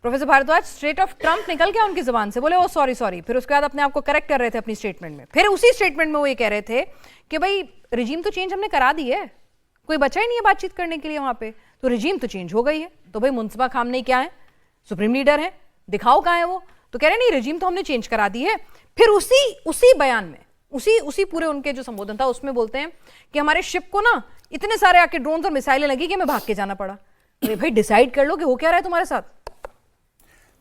Professor Bhardwaj, straight of Trump निकल गया उनकी जुबान से, बोले ओ सॉरी सॉरी, फिर उसके बाद अपने आप को करेक्ट कर रहे थे अपनी स्टेटमेंट में, फिर उसी स्टेटमेंट में वो ये कह रहे थे कि भाई रिजीम तो चेंज हमने करा दी है, कोई बचा ही नहीं है बातचीत करने के लिए वहां पे, तो रिजीम तो चेंज हो गई है, तो भाई मुंतबा खामनेई क्या है, सुप्रीम लीडर है, दिखाओ कहाँ है वो, तो कह रहे नहीं रिजीम तो हमने चेंज करा दी है। फिर उसी बयान में उसी पूरे उनके जो संबोधन था उसमें बोलते हैं कि हमारे शिप को ना इतने सारे आके ड्रोन और मिसाइलें लगी कि हमें भाग के जाना पड़ा। अरे भाई डिसाइड कर लो कि हो क्या रहा है तुम्हारे साथ।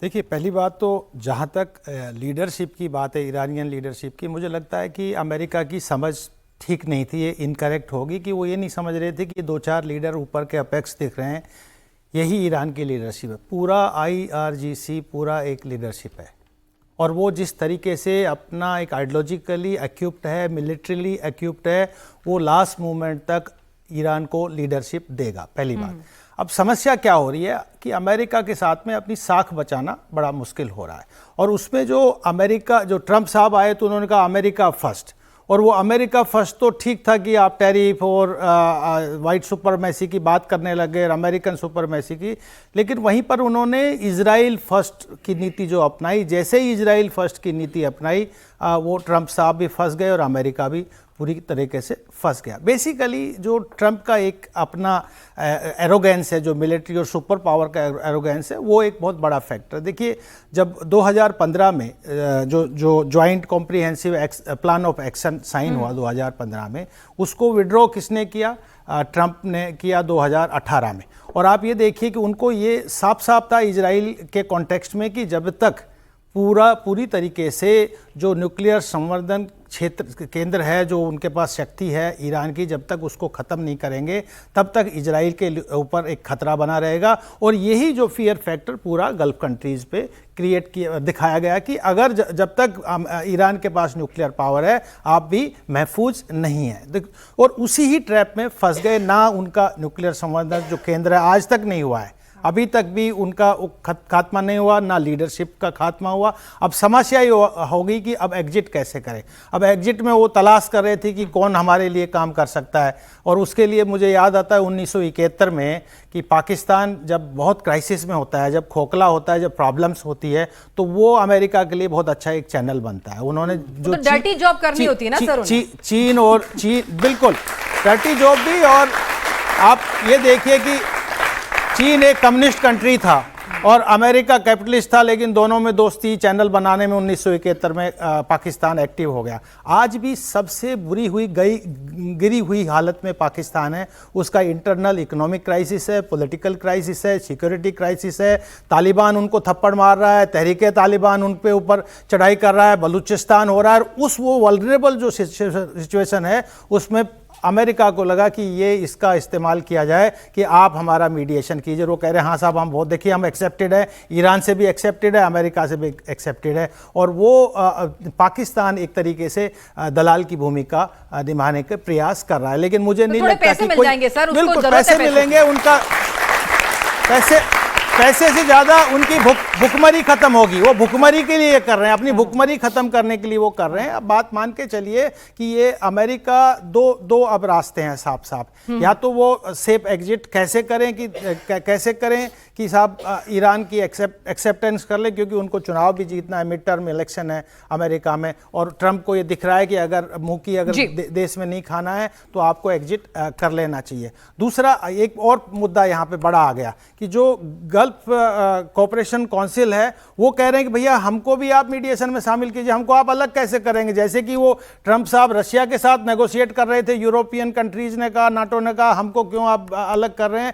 देखिए, पहली बात तो जहाँ तक लीडरशिप की बात है, ईरानियन लीडरशिप की, मुझे लगता है कि अमेरिका की समझ ठीक नहीं थी, ये इनकरेक्ट होगी कि वो ये नहीं समझ रहे थे कि 2-4 लीडर ऊपर के अपेक्स दिख रहे हैं, यही ईरान की लीडरशिप है। पूरा IRGC पूरा एक लीडरशिप है, और वो जिस तरीके से अपना एक आइडियोलॉजिकली एक्विप्ड है, मिलिट्रीली एक्विप्ड है, वो लास्ट मोमेंट तक ईरान को लीडरशिप देगा, पहली बात। अब समस्या क्या हो रही है कि अमेरिका के साथ में अपनी साख बचाना बड़ा मुश्किल हो रहा है, और उसमें जो ट्रम्प साहब आए तो उन्होंने कहा अमेरिका फर्स्ट, और वो अमेरिका फर्स्ट तो ठीक था कि आप टैरिफ और वाइट सुपरमेसी की बात करने लगे, अमेरिकन सुपरमेसी की, लेकिन वहीं पर उन्होंने इजराइल फर्स्ट की नीति जो अपनाई, जैसे ही इजराइल फर्स्ट की नीति अपनाई वो ट्रम्प साहब भी फंस गए और अमेरिका भी पूरी तरीके से फंस गया। बेसिकली जो ट्रम्प का एक अपना एरोगेंस है, जो मिलिट्री और सुपर पावर का एरोगेंस है, वो एक बहुत बड़ा फैक्टर। देखिए, जब 2015 में जो joint comprehensive plan of action sign हुआ 2015 में, उसको विड्रॉ किसने किया? ट्रम्प ने किया 2018 में। और आप ये देखिए कि उनको ये साफ साफ था इजराइल के कॉन्टेक्स्ट में कि जब तक पूरी तरीके से जो न्यूक्लियर संवर्धन क्षेत्र केंद्र है, जो उनके पास शक्ति है ईरान की, जब तक उसको ख़त्म नहीं करेंगे तब तक इजराइल के ऊपर एक खतरा बना रहेगा। और यही जो फियर फैक्टर पूरा गल्फ कंट्रीज़ पे क्रिएट किया, दिखाया गया कि अगर जब तक ईरान के पास न्यूक्लियर पावर है आप भी महफूज नहीं है। और उसी ही ट्रैप में फंस गए। ना उनका न्यूक्लियर संवर्धन जो केंद्र है आज तक नहीं हुआ है, अभी तक भी उनका खात्मा नहीं हुआ, ना लीडरशिप का खात्मा हुआ। अब समस्या ये होगी कि अब एग्जिट कैसे करें। अब एग्जिट में वो तलाश कर रहे थे कि कौन हमारे लिए काम कर सकता है, और उसके लिए मुझे याद आता है 1971 में कि पाकिस्तान जब बहुत क्राइसिस में होता है, जब खोखला होता है, जब प्रॉब्लम्स होती है, तो वो अमेरिका के लिए बहुत अच्छा एक चैनल बनता है। उन्होंने जो तो डर्टी जॉब करनी होती है ना सर, चीन बिल्कुल डर्टी जॉब भी। और आप ये देखिए कि चीन एक कम्युनिस्ट कंट्री था और अमेरिका कैपिटलिस्ट था, लेकिन दोनों में दोस्ती चैनल बनाने में 1971 में पाकिस्तान एक्टिव हो गया। आज भी सबसे गिरी हुई हालत में पाकिस्तान है। उसका इंटरनल इकोनॉमिक क्राइसिस है, पॉलिटिकल क्राइसिस है, सिक्योरिटी क्राइसिस है। तालिबान उनको थप्पड़ मार रहा है, तहरीके तालिबान उन पे ऊपर चढ़ाई कर रहा है, बलूचिस्तान हो रहा है। उस वो वल्नरेबल जो सिचुएशन है उसमें अमेरिका को लगा कि ये इसका इस्तेमाल किया जाए कि आप हमारा मीडिएशन कीजिए। वो कह रहे हैं हाँ साहब, हम बहुत देखिए हम एक्सेप्टेड है, ईरान से भी एक्सेप्टेड है, अमेरिका से भी एक्सेप्टेड है। और वो पाकिस्तान एक तरीके से दलाल की भूमिका निभाने के प्रयास कर रहा है। लेकिन मुझे नहीं लगता कि कोई बिल्कुल पैसे मिलेंगे, उनका पैसे से ज़्यादा उनकी भुखमरी खत्म होगी। वो भुखमरी के लिए कर रहे हैं, अपनी भुखमरी खत्म करने के लिए वो कर रहे हैं। अब बात मान के चलिए कि ये अमेरिका दो अब रास्ते हैं साफ साफ। या तो वो सेफ एग्जिट कैसे करें कि साहब ईरान की एक्सेप्टेंस कर ले, क्योंकि उनको चुनाव भी जीतना है, मिड टर्म इलेक्शन है अमेरिका में, और ट्रम्प को ये दिख रहा है कि अगर मुंह की देश में नहीं खाना है तो आपको एग्जिट कर लेना चाहिए। दूसरा एक और मुद्दा यहाँ पे बड़ा आ गया कि जो गल्फ कोऑपरेशन काउंसिल है वो कह रहे हैं कि भैया हमको भी आप मीडिएशन में शामिल कीजिए, हमको आप अलग कैसे करेंगे। जैसे कि वो ट्रम्प साहब रशिया के साथ नेगोशिएट कर रहे थे, यूरोपियन कंट्रीज ने कहा, नाटो ने कहा हमको क्यों आप अलग कर रहे हैं।